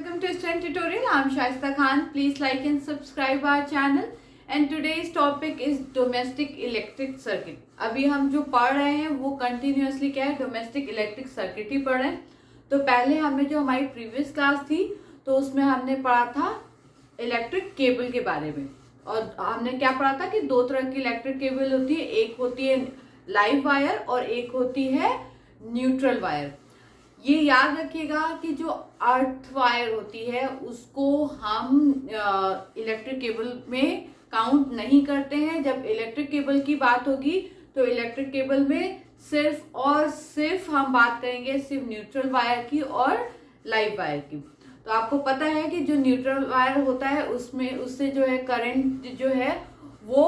Welcome to STEM tutorial. I'm Shaista Khan. Please like and subscribe our channel. And today's topic is domestic electric circuit. अभी हम जो पढ़ रहे हैं वो कंटिन्यूअसली क्या है, डोमेस्टिक इलेक्ट्रिक सर्किट ही पढ़ रहे हैं. तो पहले हमने जो हमारी प्रीवियस क्लास थी तो उसमें हमने पढ़ा था इलेक्ट्रिक केबल के बारे में. और हमने क्या पढ़ा था कि दो तरह की इलेक्ट्रिक केबल होती है. एक होती है लाइव वायर और एक होती है न्यूट्रल वायर. ये याद रखिएगा कि जो अर्थ वायर होती है उसको हम इलेक्ट्रिक केबल में काउंट नहीं करते हैं. जब इलेक्ट्रिक केबल की बात होगी तो इलेक्ट्रिक केबल में सिर्फ और सिर्फ हम बात करेंगे सिर्फ न्यूट्रल वायर की और लाइव वायर की. तो आपको पता है कि जो न्यूट्रल वायर होता है उसमें उससे जो है करंट जो है वो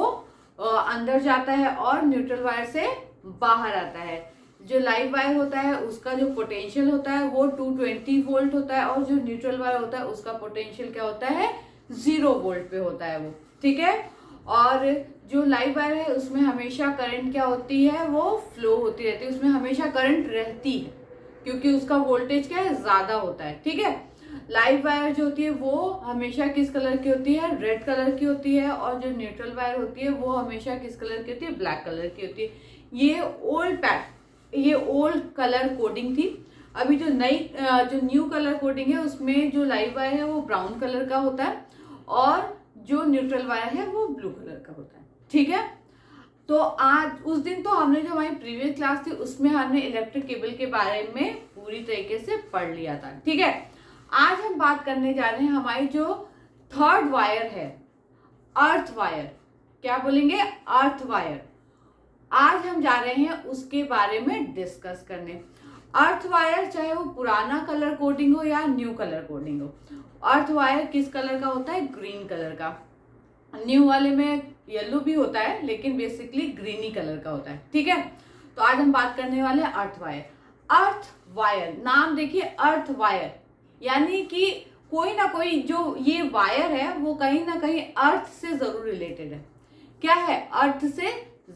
अंदर जाता है और न्यूट्रल वायर से बाहर आता है. जो लाइव वायर होता है उसका जो पोटेंशियल होता है वो 220 वोल्ट होता है और जो न्यूट्रल वायर होता है उसका पोटेंशियल क्या होता है 0 वोल्ट पे होता है वो. ठीक है. और जो लाइव वायर है उसमें हमेशा करंट क्या होती है वो फ्लो होती रहती है. उसमें हमेशा करंट रहती है क्योंकि उसका वोल्टेज क्या है ज्यादा होता है. ठीक है. लाइव वायर जो होती है वो हमेशा किस कलर की होती है, रेड कलर की होती है. और जो न्यूट्रल वायर होती है वो हमेशा किस कलर की होती है, ब्लैक कलर की होती है. ये ओल्ड कलर कोडिंग थी. अभी जो न्यू कलर कोडिंग है उसमें जो लाइव वायर है वो ब्राउन कलर का होता है और जो न्यूट्रल वायर है वो ब्लू कलर का होता है. ठीक है. तो आज उस दिन तो हमने जो हमारी प्रीवियस क्लास थी उसमें हमने इलेक्ट्रिक केबल के बारे में पूरी तरीके से पढ़ लिया था. ठीक है. आज हम बात करने जा रहे हैं हमारी जो थर्ड वायर है अर्थ वायर. क्या बोलेंगे, अर्थ वायर. आज हम जा रहे हैं उसके बारे में डिस्कस करने. अर्थ वायर चाहे वो पुराना कलर कोडिंग हो या न्यू कलर कोडिंग हो, अर्थ वायर किस कलर का होता है, ग्रीन कलर का. न्यू वाले में येलो भी होता है लेकिन बेसिकली ग्रीनी कलर का होता है. ठीक है. तो आज हम बात करने वाले हैं अर्थ वायर. अर्थ वायर नाम देखिए, अर्थ वायर यानी कि कोई ना कोई जो ये वायर है वो कहीं ना कहीं अर्थ से जरूर रिलेटेड है. क्या है, अर्थ से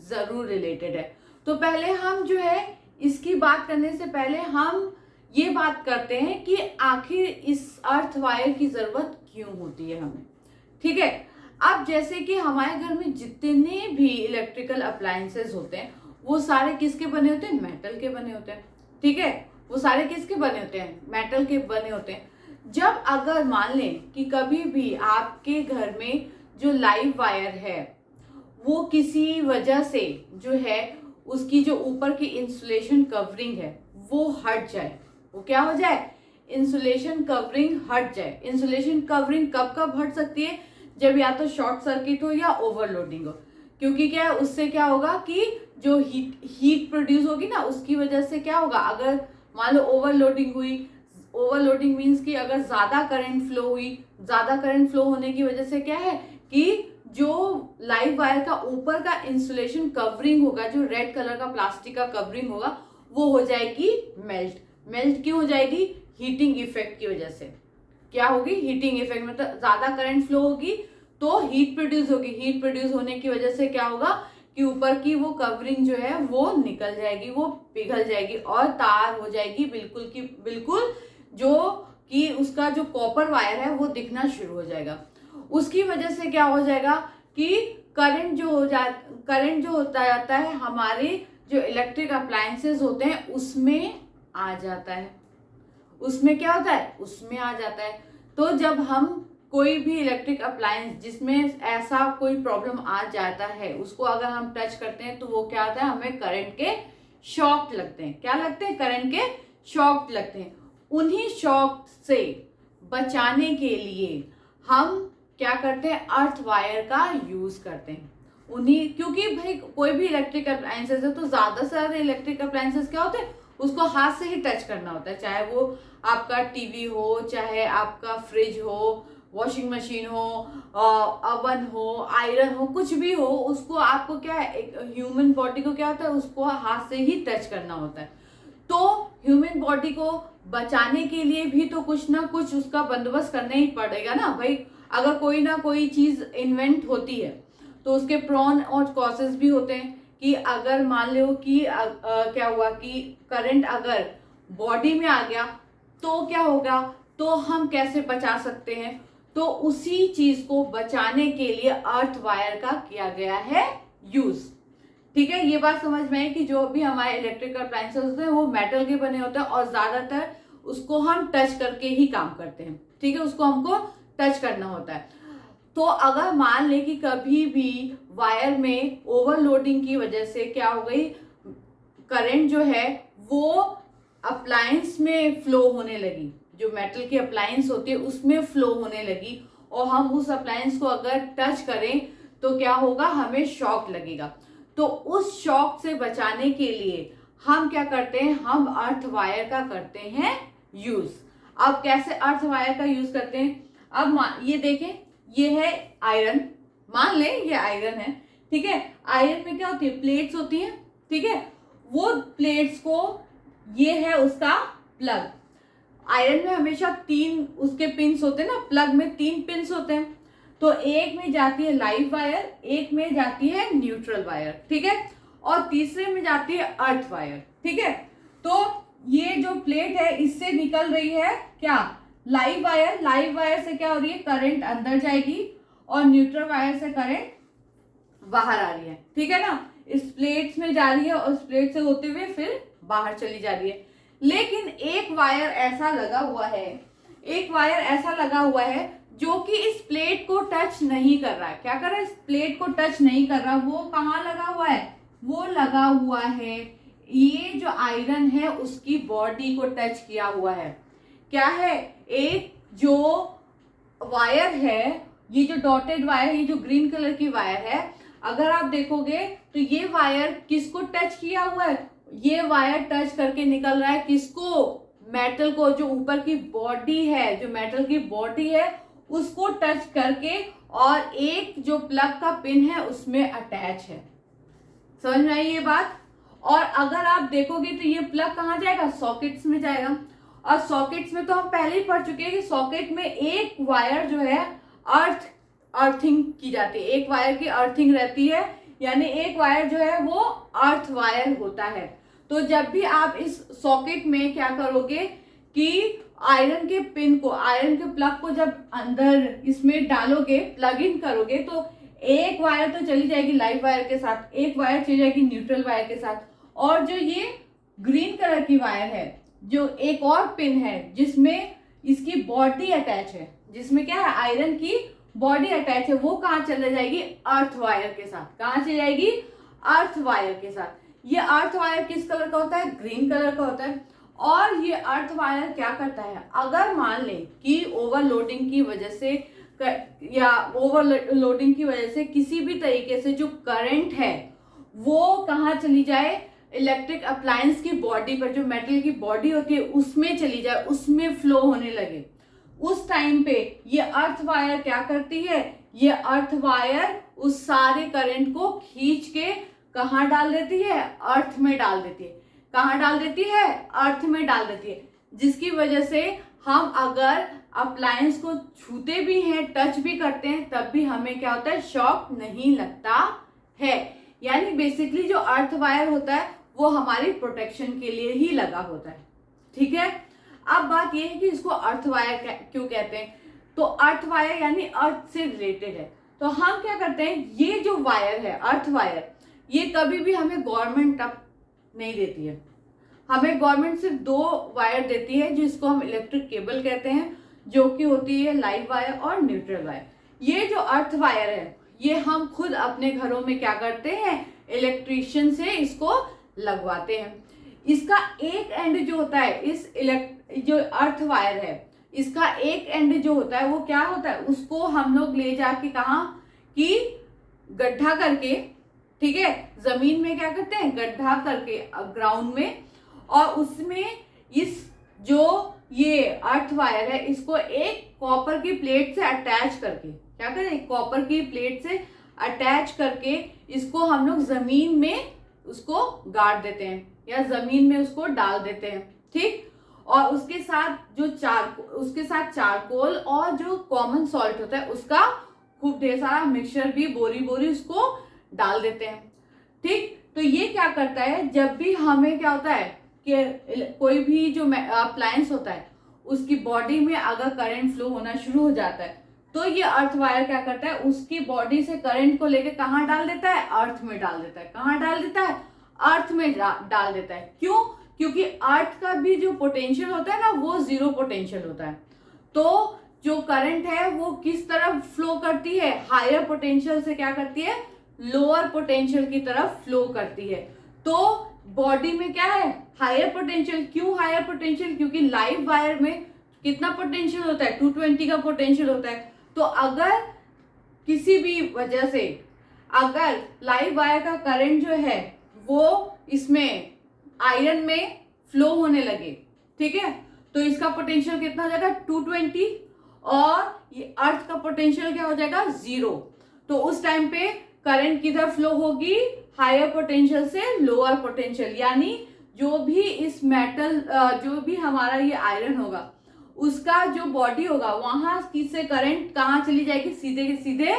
जरूर रिलेटेड है. तो पहले हम जो है इसकी बात करने से पहले हम ये बात करते हैं कि आखिर इस अर्थ वायर की जरूरत क्यों होती है हमें. ठीक है. अब जैसे कि हमारे घर में जितने भी इलेक्ट्रिकल अप्लायंसेस होते हैं वो सारे किसके बने होते हैं, मेटल के बने होते हैं. ठीक है. वो सारे किसके बने होते हैं, मेटल के बने होते हैं. जब अगर मान लें कि कभी भी आपके घर में जो लाइव वायर है वो किसी वजह से जो है उसकी जो ऊपर की इंसुलेशन कवरिंग है वो हट जाए, वो क्या हो जाए, इंसुलेशन कवरिंग हट जाए. इंसुलेशन कवरिंग कब कब हट सकती है, जब या तो शॉर्ट सर्किट हो या ओवरलोडिंग हो. क्योंकि क्या है उससे क्या होगा कि जो हीट प्रोड्यूस होगी ना उसकी वजह से क्या होगा, अगर मान लो ओवरलोडिंग हुई, ओवरलोडिंग मीन्स कि अगर ज्यादा करंट फ्लो हुई, ज्यादा करंट फ्लो होने की वजह से क्या है कि जो लाइव वायर का ऊपर का इंसुलेशन कवरिंग होगा, जो रेड कलर का प्लास्टिक का कवरिंग होगा वो हो जाएगी मेल्ट. मेल्ट क्यों हो जाएगी, हीटिंग इफेक्ट की वजह से. क्या होगी, हीटिंग इफेक्ट. मतलब ज्यादा करंट फ्लो होगी तो हीट प्रोड्यूस होगी. हीट प्रोड्यूस होने की वजह से क्या होगा कि ऊपर की वो कवरिंग जो है वो निकल जाएगी, वो पिघल जाएगी और तार हो जाएगी बिल्कुल की बिल्कुल, जो कि उसका जो कॉपर वायर है वो दिखना शुरू हो जाएगा. उसकी वजह से क्या हो जाएगा कि करंट जो होता जाता है हमारे जो इलेक्ट्रिक अप्लायंसेस होते हैं उसमें आ जाता है. उसमें क्या होता है, उसमें आ जाता है. तो जब हम कोई भी इलेक्ट्रिक अप्लायंस जिसमें ऐसा कोई प्रॉब्लम आ जाता है उसको अगर हम टच करते हैं तो वो क्या होता है, हमें करंट के शॉक लगते हैं. क्या लगते हैं, करंट के शॉक लगते हैं. उन्हीं शॉक से बचाने के लिए हम क्या करते हैं, अर्थ वायर का यूज करते हैं. उन्हीं, क्योंकि भाई कोई भी इलेक्ट्रिक अप्लायंसेस है तो ज्यादा से ज्यादा इलेक्ट्रिक अप्लायंसेस क्या होते हैं, उसको हाथ से ही टच करना होता है. चाहे वो आपका टीवी हो, चाहे आपका फ्रिज हो, वॉशिंग मशीन हो, अवन हो, आयरन हो, कुछ भी हो, उसको आपको क्या है, एक ह्यूमन बॉडी को क्या होता है उसको हाथ से ही टच करना होता है. तो ह्यूमन बॉडी को बचाने के लिए भी तो कुछ ना कुछ उसका बंदोबस्त करना ही पड़ेगा ना भाई. अगर कोई ना कोई चीज इन्वेंट होती है तो उसके प्रॉन और कॉसेस भी होते हैं कि अगर मान लो कि क्या हुआ कि करंट अगर बॉडी में आ गया तो क्या होगा तो हम कैसे बचा सकते हैं? तो उसी चीज को बचाने के लिए अर्थ वायर का किया गया है यूज। ठीक है, ये बात समझ में है कि जो भी हमारे इलेक्ट्रिकल अप्लायंसेस होते हैं वो मेटल के बने होते हैं और ज्यादातर उसको हम टच करके ही काम करते हैं। ठीक है, उसको हमको टच करना होता है। तो अगर मान लें कि कभी भी वायर में ओवरलोडिंग की वजह से क्या हो गई, करंट जो है वो अप्लायंस में फ्लो होने लगी, जो मेटल की अप्लायंस होती है उसमें फ्लो होने लगी, और हम उस अप्लायंस को अगर टच करें तो क्या होगा, हमें शॉक लगेगा। तो उस शॉक से बचाने के लिए हम क्या करते हैं, हम अर्थ वायर का करते हैं यूज। अब कैसे अर्थ वायर का यूज करते हैं? अब ये देखें, ये है आयरन, मान लें ये आयरन है। ठीक है, आयरन में क्या होती है, प्लेट्स होती है। ठीक है, वो प्लेट्स को, ये है उसका प्लग। आयरन में हमेशा 3 उसके पिंस होते हैं ना, प्लग में 3 पिंस होते हैं। तो एक में जाती है लाइव वायर, एक में जाती है न्यूट्रल वायर, ठीक है, और तीसरे में जाती है अर्थ वायर। ठीक है, तो ये जो प्लेट है इससे निकल रही है क्या, लाइव वायर। लाइव वायर से क्या हो रही है, करंट अंदर जाएगी, और न्यूट्रल वायर से करंट बाहर आ रही है। ठीक है ना, इस प्लेट्स में जा रही है और उस प्लेट से होते हुए फिर बाहर चली जा रही है। लेकिन एक वायर ऐसा लगा हुआ है, एक वायर ऐसा लगा हुआ है जो कि इस प्लेट को टच नहीं कर रहा है। क्या कर रहा है, इस प्लेट को टच नहीं कर रहा। वो कहाँ लगा हुआ है, वो लगा हुआ है, ये जो आयरन है उसकी बॉडी को टच किया हुआ है। क्या है, एक जो वायर है, ये जो डॉटेड वायर, ये जो ग्रीन कलर की वायर है, अगर आप देखोगे तो ये वायर किसको टच किया हुआ है, ये वायर टच करके निकल रहा है किसको, मेटल को। जो ऊपर की बॉडी है, जो मेटल की बॉडी है उसको टच करके, और एक जो प्लग का पिन है उसमें अटैच है। समझ में आई ये बात? और अगर आप देखोगे तो ये प्लग कहाँ जाएगा, सॉकेट्स में जाएगा। और सॉकेट्स में तो हम पहले ही पढ़ चुके हैं कि सॉकेट में एक वायर जो है अर्थिंग की जाती है, एक वायर की अर्थिंग रहती है, यानी एक वायर जो है वो अर्थ वायर होता है। तो जब भी आप इस सॉकेट में क्या करोगे कि आयरन के पिन को, आयरन के प्लग को जब अंदर इसमें डालोगे, प्लग इन करोगे, तो एक वायर तो चली जाएगी लाइव वायर के साथ, एक वायर चली जाएगी न्यूट्रल वायर के साथ, और जो ये ग्रीन कलर की वायर है, जो एक और पिन है जिसमें इसकी बॉडी अटैच है, जिसमें क्या है, आयरन की बॉडी अटैच है, वो कहाँ चले जाएगी, अर्थ वायर के साथ। कहाँ चली जाएगी, अर्थ वायर के साथ। ये अर्थ वायर किस कलर का होता है, ग्रीन कलर का होता है। और ये अर्थ वायर क्या करता है, अगर मान लें कि ओवरलोडिंग की वजह से या ओवरलोडिंग की वजह से किसी भी तरीके से जो करंट है वो कहाँ चली जाए, इलेक्ट्रिक अप्लायंस की बॉडी पर, जो मेटल की बॉडी होती है उसमें चली जाए, उसमें फ्लो होने लगे, उस टाइम पे ये अर्थ वायर क्या करती है, ये अर्थ वायर उस सारे करंट को खींच के कहाँ डाल देती है, अर्थ में डाल देती है। कहाँ डाल देती है, अर्थ में डाल देती है, जिसकी वजह से हम अगर अप्लायंस को छूते भी हैं, टच भी करते हैं, तब भी हमें क्या होता है, शॉक नहीं लगता है। यानी बेसिकली जो अर्थ वायर होता है वो हमारी प्रोटेक्शन के लिए ही लगा होता है। ठीक है, अब बात यह है कि इसको अर्थ वायर क्यों कहते हैं। तो अर्थ वायर यानी अर्थ से रिलेटेड है। तो हम क्या करते हैं, ये जो वायर है, अर्थ वायर, ये कभी भी हमें गवर्नमेंट अब नहीं देती है। हमें गवर्नमेंट सिर्फ 2 वायर देती है, जिसको हम इलेक्ट्रिक केबल कहते हैं, जो कि होती है लाइव वायर और न्यूट्रल वायर। ये जो अर्थ वायर है ये हम खुद अपने घरों में क्या करते हैं, इलेक्ट्रिशियन से इसको लगवाते हैं। इसका एक एंड जो होता है, इस जो अर्थ वायर है, इसका एक एंड जो होता है वो क्या होता है, उसको हम लोग ले जाके कहाँ कि गड्ढा करके, ठीक है, जमीन में क्या करते हैं, गड्ढा करके ग्राउंड में, और उसमें इस जो ये अर्थ वायर है इसको एक कॉपर की प्लेट से अटैच करके, क्या करें, कॉपर की प्लेट से अटैच करके इसको हम लोग जमीन में उसको गाड़ देते हैं या जमीन में उसको डाल देते हैं। ठीक, और उसके साथ उसके साथ चारकोल और जो कॉमन सॉल्ट होता है उसका खूब ढेर सारा मिक्सचर भी बोरी उसको डाल देते हैं। ठीक, तो ये क्या करता है, जब भी हमें क्या होता है कि कोई भी जो अप्लायंस होता है उसकी बॉडी में अगर करंट फ्लो होना शुरू हो जाता है तो ये अर्थ वायर क्या करता है, उसकी बॉडी से करंट को लेके कहाँ डाल देता है, अर्थ में डाल देता है। कहाँ डाल देता है, अर्थ में डाल देता है। क्यों? क्योंकि अर्थ का भी जो पोटेंशियल होता है ना वो जीरो पोटेंशियल होता है। तो जो करंट है वो किस तरफ फ्लो करती है, हायर पोटेंशियल से क्या करती है, लोअर पोटेंशियल की तरफ फ्लो करती है। तो बॉडी में क्या है, हायर पोटेंशियल। क्यों हायर पोटेंशियल? क्योंकि लाइव वायर में कितना पोटेंशियल होता है, 220 का पोटेंशियल होता है। तो अगर किसी भी वजह से अगर लाइव वायर का करंट जो है वो इसमें आयरन में फ्लो होने लगे, ठीक है, तो इसका पोटेंशियल कितना हो जाएगा, 220, और ये अर्थ का पोटेंशियल क्या हो जाएगा, 0। तो उस टाइम पे करंट किधर फ्लो होगी, हायर पोटेंशियल से लोअर पोटेंशियल। यानी जो भी इस मेटल जो भी हमारा ये आयरन होगा उसका जो बॉडी होगा वहां किससे करंट कहाँ चली जाएगी, सीधे के सीधे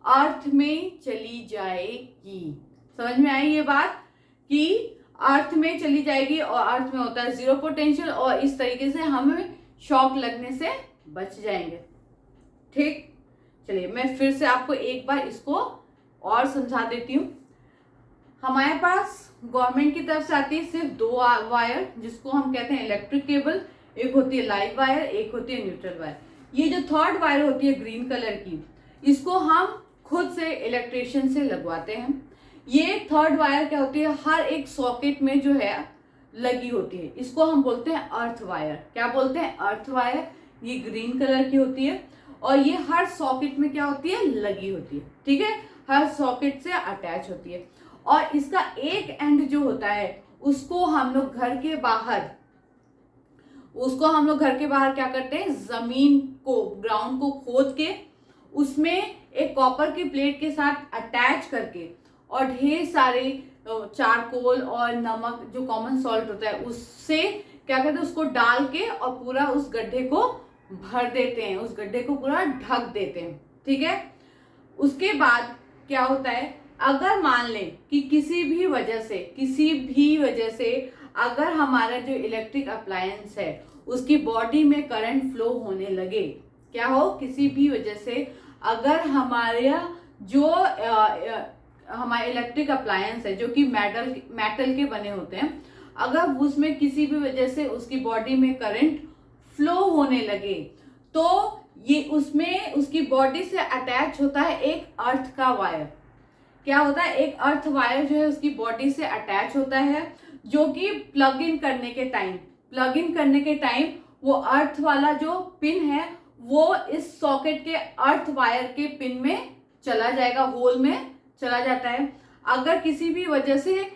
अर्थ में चली जाएगी। समझ में आई ये बात कि अर्थ में चली जाएगी, और अर्थ में होता है जीरो पोटेंशियल, और इस तरीके से हमें शॉक लगने से बच जाएंगे। ठीक, चलिए मैं फिर से आपको एक बार इसको और समझा देती हूँ। हमारे पास गवर्नमेंट की तरफ से आती है सिर्फ 2 वायर, जिसको हम कहते हैं इलेक्ट्रिक केबल। एक होती है लाइव वायर, एक होती है न्यूट्रल वायर। ये जो थर्ड वायर होती है ग्रीन कलर की, इसको हम खुद से इलेक्ट्रिशियन से लगवाते हैं। ये थर्ड वायर क्या होती है, हर एक सॉकेट में जो है लगी होती है। इसको हम बोलते हैं अर्थ वायर। क्या बोलते हैं, अर्थ वायर। ये ग्रीन कलर की होती है और ये हर सॉकेट में क्या होती है, लगी होती है। ठीक है, हर सॉकेट से अटैच होती है। और इसका एक एंड जो होता है उसको हम लोग घर के बाहर क्या करते हैं, जमीन को, ग्राउंड को खोद के उसमें एक कॉपर की प्लेट के साथ अटैच करके और ढेर सारे चारकोल और नमक जो कॉमन सॉल्ट होता है उससे क्या करते हैं, उसको डाल के और पूरा उस गड्ढे को भर देते हैं, उस गड्ढे को पूरा ढक देते हैं। ठीक है, उसके बाद क्या होता है, अगर मान लें कि किसी भी वजह से अगर हमारा जो इलेक्ट्रिक अप्लायंस है उसकी बॉडी में करंट फ्लो होने लगे, क्या हो, किसी भी वजह से अगर हमारे इलेक्ट्रिक अप्लायंस है जो कि मेटल के बने होते हैं, अगर उसमें किसी भी वजह से उसकी बॉडी में करंट फ्लो होने लगे तो ये उसमें उसकी बॉडी से अटैच होता है एक अर्थ का वायर। क्या होता है, एक अर्थ वायर जो है उसकी बॉडी से अटैच होता है, जो कि प्लग इन करने के टाइम वो अर्थ वाला जो पिन है वो इस सॉकेट के अर्थ वायर के पिन में चला जाएगा, होल में चला जाता है। अगर किसी भी वजह से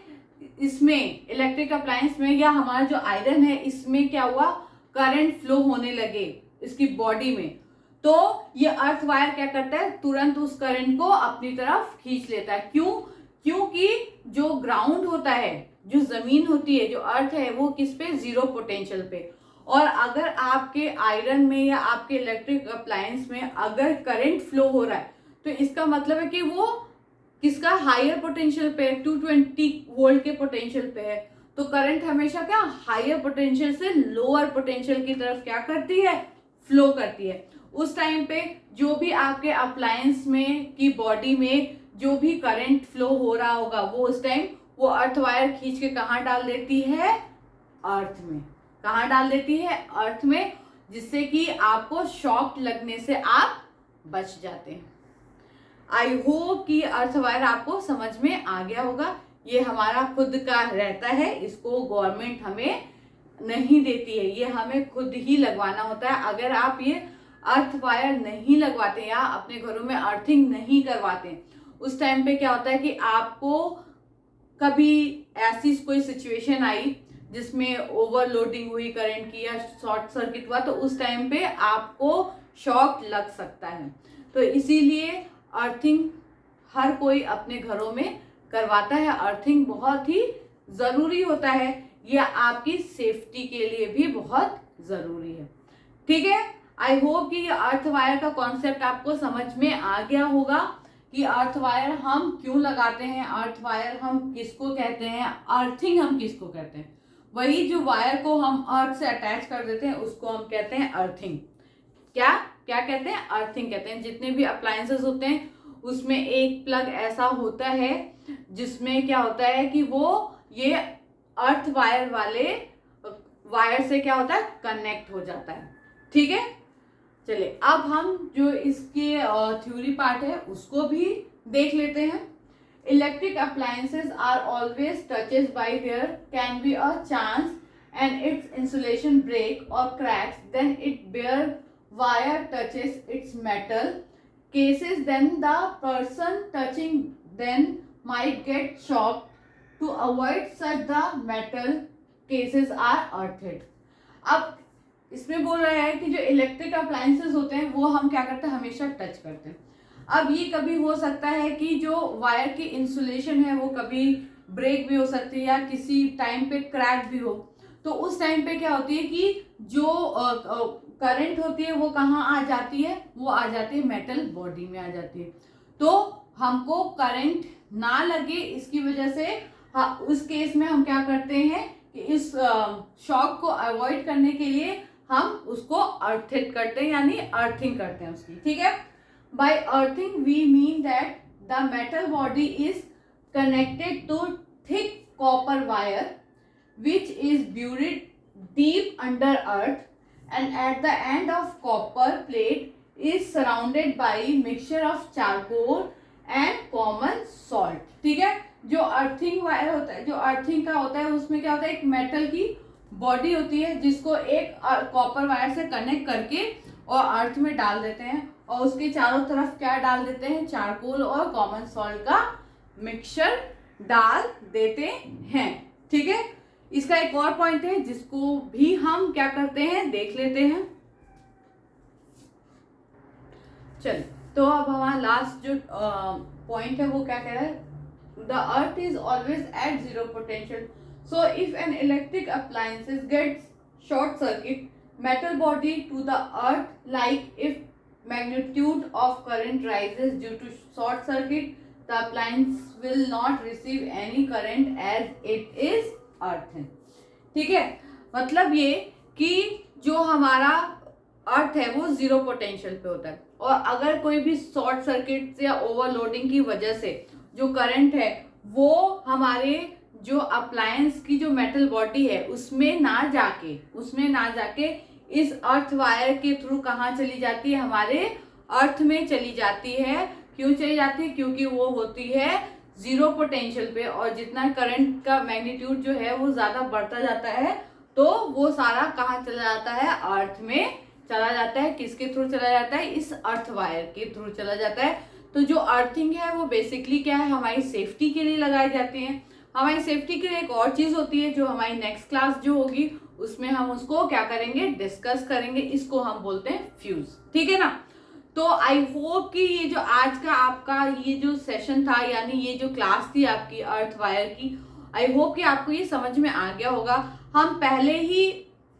इसमें इलेक्ट्रिक अप्लायंस में या हमारा जो आयरन है इसमें क्या हुआ, करंट फ्लो होने लगे इसकी बॉडी में, तो ये अर्थ वायर क्या करता है, तुरंत उस करंट को अपनी तरफ खींच लेता है। क्यों? क्योंकि जो ग्राउंड होता है, जो जमीन होती है, जो अर्थ है, वो किस पे, जीरो पोटेंशियल पे। और अगर आपके आयरन में या आपके इलेक्ट्रिक अप्लायंस में अगर करंट फ्लो हो रहा है तो इसका मतलब है कि वो किसका, हायर पोटेंशियल पे, 220 वोल्ट के पोटेंशियल पे है। तो करंट हमेशा क्या, हायर पोटेंशियल से लोअर पोटेंशियल की तरफ क्या करती है, फ्लो करती है। उस टाइम पे जो भी आपके अप्लायंस में की बॉडी में जो भी करंट फ्लो हो रहा होगा वो उस टाइम वो अर्थ वायर खींच के कहाँ डाल देती है, अर्थ में। कहाँ डाल देती है, अर्थ में, जिससे कि आपको शॉक लगने से आप बच जाते हैं। आई होप कि अर्थ वायर आपको समझ में आ गया होगा। ये हमारा खुद का रहता है, इसको गवर्नमेंट हमें नहीं देती है, ये हमें खुद ही लगवाना होता है। अगर आप ये अर्थ वायर नहीं लगवाते या अपने घरों में अर्थिंग नहीं करवाते, उस टाइम पे क्या होता है कि आपको कभी ऐसी कोई सिचुएशन आई जिसमें ओवरलोडिंग हुई करंट की या शॉर्ट सर्किट हुआ, तो उस टाइम पे आपको शॉक लग सकता है। तो इसीलिए अर्थिंग हर कोई अपने घरों में करवाता है। अर्थिंग बहुत ही जरूरी होता है, यह आपकी सेफ्टी के लिए भी बहुत जरूरी है। ठीक है, आई होप कि अर्थ वायर का कॉन्सेप्ट आपको समझ में आ गया होगा कि अर्थ वायर हम क्यों लगाते हैं, अर्थ वायर हम किसको कहते हैं, अर्थिंग हम किसको कहते हैं। वही जो वायर को हम अर्थ से अटैच कर देते हैं उसको हम कहते हैं अर्थिंग। क्या क्या कहते हैं? अर्थिंग कहते हैं। जितने भी अप्लायंसेस होते हैं उसमें एक प्लग ऐसा होता है जिसमें क्या होता है कि वो ये अर्थ वायर वाले वायर से क्या होता है, कनेक्ट हो जाता है। ठीक है, चलिए अब हम जो इसके थ्योरी पार्ट है उसको भी देख लेते हैं। Electric appliances are always touches by there can be a chance and its insulation break और cracks then it bare wire touches its metal cases, then the person touching then might get shocked. To avoid such the metal cases are earthed. अब इसमें बोल रहा है कि जो electric appliances होते हैं वो हम क्या करते हैं, हमेशा टच करते हैं। अब ये कभी हो सकता है कि जो वायर की इंसुलेशन है वो कभी ब्रेक भी हो सकती है या किसी टाइम पे क्रैक भी हो। तो उस टाइम पे क्या होती है कि जो करंट होती है वो कहाँ आ जाती है, वो आ जाती है मेटल बॉडी में आ जाती है। तो हमको करंट ना लगे इसकी वजह से उस केस में हम क्या करते हैं कि इस शॉक को अवॉइड करने के लिए हम उसको अर्थिंग करते हैं, यानी अर्थिंग करते हैं उसकी। ठीक है, by earthing we mean that the metal body is connected to thick copper wire which is buried deep under earth, and at the end of copper plate is surrounded by mixture of charcoal and common salt. ठीक है, जो earthing wire होता है, जो earthing का होता है उसमें क्या होता है, एक मेटल की बॉडी होती है जिसको एक कॉपर वायर से कनेक्ट करके और अर्थ में डाल देते हैं और उसके चारों तरफ क्या डाल देते हैं, चारकोल और कॉमन सॉल्ट का मिक्सचर डाल देते हैं। ठीक है, इसका एक और पॉइंट है जिसको भी हम क्या करते हैं, देख लेते हैं। चलिए, तो अब हमारा लास्ट जो पॉइंट है वो क्या कह रहा है, the earth is always at zero potential, so if an electric appliances gets short circuit metal body to the earth, like if magnitude of current rises due to short circuit, the appliance will not receive any current as it is earth है। ठीक है, मतलब ये कि जो हमारा अर्थ है वो जीरो पोटेंशियल पे होता है और अगर कोई भी शॉर्ट सर्किट या ओवरलोडिंग की वजह से जो करंट है वो हमारे जो अप्लायंस की जो मेटल बॉडी है उसमें ना जाके इस अर्थ वायर के थ्रू कहाँ चली जाती है, हमारे अर्थ में चली जाती है। क्यों चली जाती है? क्योंकि वो होती है जीरो पोटेंशियल पे और जितना करंट का मैग्नीट्यूड जो है वो ज्यादा बढ़ता जाता है तो वो सारा कहाँ चला जाता है, अर्थ में चला जाता है। किसके थ्रू चला जाता है? इस अर्थ वायर के थ्रू चला जाता है। तो जो अर्थिंग है वो बेसिकली क्या है, हमारी सेफ्टी के लिए लगाई जाती है। हमारी सेफ्टी के लिए एक और चीज होती है जो हमारी नेक्स्ट क्लास जो होगी उसमें हम उसको क्या करेंगे, डिस्कस करेंगे। इसको हम बोलते हैं फ्यूज। ठीक है ना। तो आई होप कि ये जो आज का आपका ये जो सेशन था, यानी ये जो क्लास थी आपकी अर्थ वायर की, आई होप कि आपको ये समझ में आ गया होगा। हम पहले ही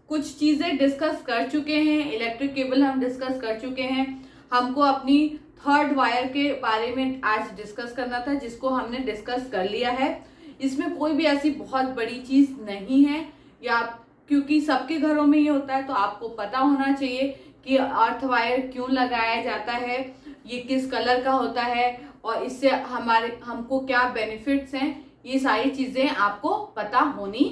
कुछ चीजें डिस्कस कर चुके हैं, इलेक्ट्रिक केबल हम डिस्कस कर चुके हैं। हमको अपनी थर्ड वायर के बारे में आज डिस्कस करना था जिसको हमने डिस्कस कर लिया है। इसमें कोई भी ऐसी बहुत बड़ी चीज नहीं है, या क्योंकि सबके घरों में ये होता है तो आपको पता होना चाहिए कि अर्थ वायर क्यों लगाया जाता है, ये किस कलर का होता है और इससे हमको क्या बेनिफिट्स हैं, ये सारी चीजें आपको पता होनी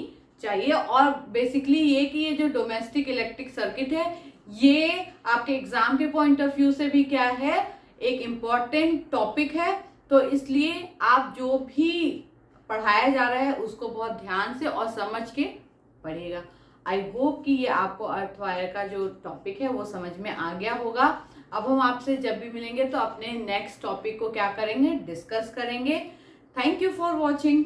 चाहिए। और बेसिकली ये कि ये जो डोमेस्टिक इलेक्ट्रिक सर्किट है ये आपके एग्जाम के पॉइंट ऑफ व्यू से भी क्या है, एक इम्पॉर्टेंट टॉपिक है। तो इसलिए आप जो भी पढ़ाया जा रहा है उसको बहुत ध्यान से और समझ के पढ़िएगा। आई होप कि ये आपको अर्थ वायर का जो टॉपिक है वो समझ में आ गया होगा। अब हम आपसे जब भी मिलेंगे तो अपने नेक्स्ट टॉपिक को क्या करेंगे, डिस्कस करेंगे। Thank you for watching.